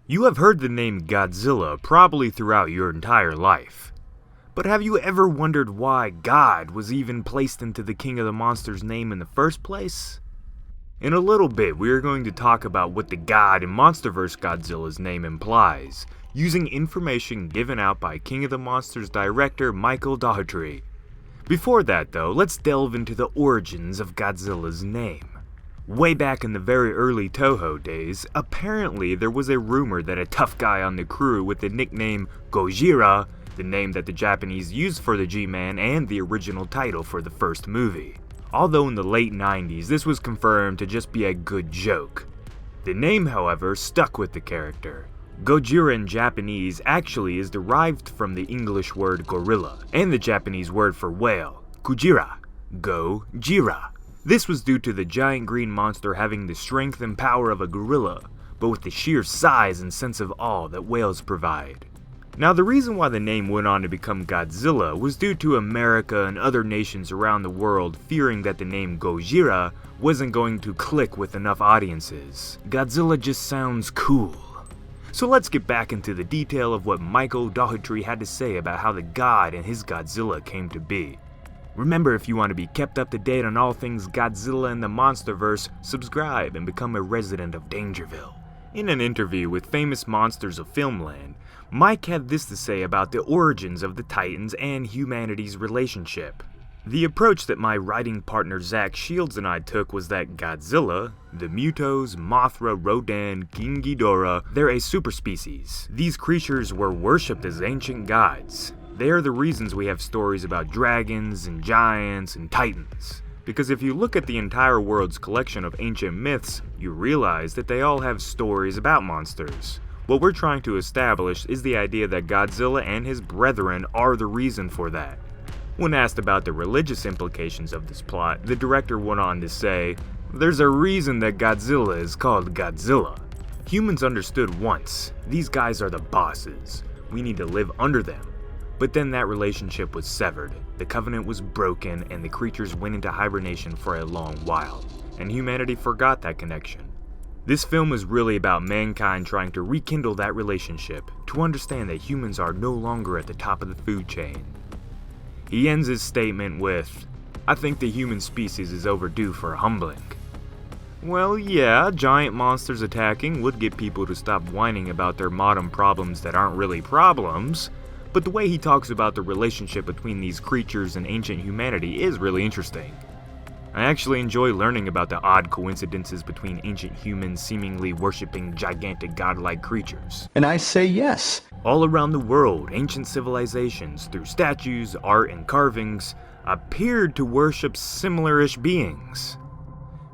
You have heard the name Godzilla probably throughout your entire life. But have you ever wondered why God was even placed into the King of the Monsters name in the first place? In a little bit, we are going to talk about what the God in Monsterverse Godzilla's name implies, using information given out by King of the Monsters director Michael Dougherty. Before that though, let's delve into the origins of Godzilla's name. Way back in the very early Toho days, apparently there was a rumor that a tough guy on the crew with the nickname Gojira, the name that the Japanese used for the G-Man and the original title for the first movie. Although in the late 90s this was confirmed to just be a good joke. The name, however, stuck with the character. Gojira in Japanese actually is derived from the English word gorilla, and the Japanese word for whale, Kujira, Go-Jira. This was due to the giant green monster having the strength and power of a gorilla, but with the sheer size and sense of awe that whales provide. Now the reason why the name went on to become Godzilla was due to America and other nations around the world fearing that the name Gojira wasn't going to click with enough audiences. Godzilla just sounds cool. So let's get back into the detail of what Michael Dougherty had to say about how the god and his Godzilla came to be. Remember, if you want to be kept up to date on all things Godzilla and the Monsterverse, subscribe and become a resident of Dangerville. In an interview with Famous Monsters of Filmland, Mike had this to say about the origins of the Titans and humanity's relationship. The approach that my writing partner Zach Shields and I took was that Godzilla, the Mutos, Mothra, Rodan, King Ghidorah, they're a superspecies. These creatures were worshipped as ancient gods. They are the reasons we have stories about dragons and giants and titans. Because if you look at the entire world's collection of ancient myths, you realize that they all have stories about monsters. What we're trying to establish is the idea that Godzilla and his brethren are the reason for that. When asked about the religious implications of this plot, the director went on to say, "There's a reason that Godzilla is called Godzilla. Humans understood once, these guys are the bosses. We need to live under them. But then that relationship was severed, the covenant was broken, and the creatures went into hibernation for a long while, and humanity forgot that connection. This film is really about mankind trying to rekindle that relationship, to understand that humans are no longer at the top of the food chain." He ends his statement with, "I think the human species is overdue for a humbling." Well, yeah, giant monsters attacking would get people to stop whining about their modern problems that aren't really problems, but the way he talks about the relationship between these creatures and ancient humanity is really interesting. I actually enjoy learning about the odd coincidences between ancient humans seemingly worshipping gigantic godlike creatures. And I say yes. All around the world, ancient civilizations, through statues, art, and carvings, appeared to worship similar-ish beings.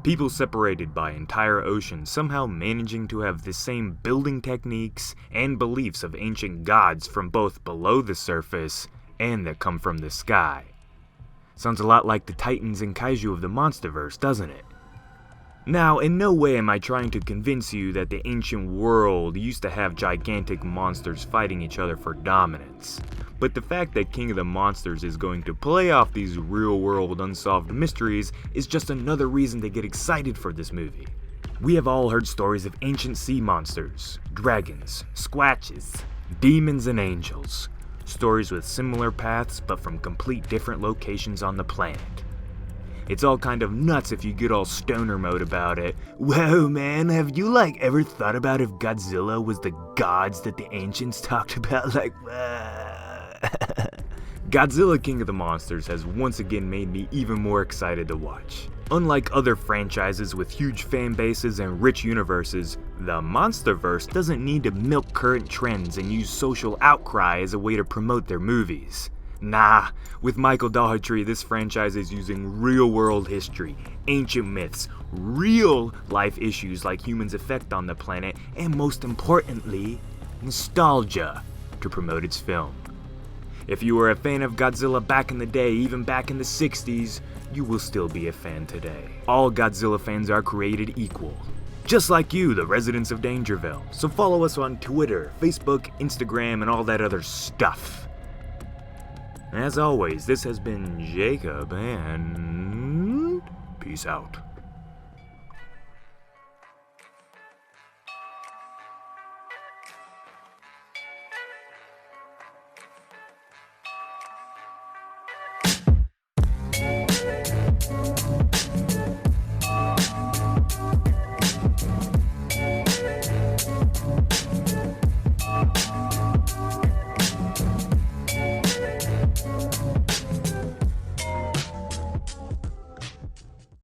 People separated by entire oceans somehow managing to have the same building techniques and beliefs of ancient gods from both below the surface and that come from the sky. Sounds a lot like the Titans and Kaiju of the Monsterverse, doesn't it? Now, in no way am I trying to convince you that the ancient world used to have gigantic monsters fighting each other for dominance. But the fact that King of the Monsters is going to play off these real-world unsolved mysteries is just another reason to get excited for this movie. We have all heard stories of ancient sea monsters, dragons, squatches, demons, and angels. Stories with similar paths but from complete different locations on the planet. It's all kind of nuts if you get all stoner mode about it. Whoa man, have you ever thought about if Godzilla was the gods that the ancients talked about? Godzilla King of the Monsters has once again made me even more excited to watch. Unlike other franchises with huge fan bases and rich universes, the Monsterverse doesn't need to milk current trends and use social outcry as a way to promote their movies. Nah, with Michael Dougherty, this franchise is using real-world history, ancient myths, real-life issues like humans' effect on the planet, and most importantly, nostalgia to promote its film. If you were a fan of Godzilla back in the day, even back in the 60s, you will still be a fan today. All Godzilla fans are created equal. Just like you, the residents of Dangerville. So follow us on Twitter, Facebook, Instagram, and all that other stuff. As always, this has been Jacob, and peace out.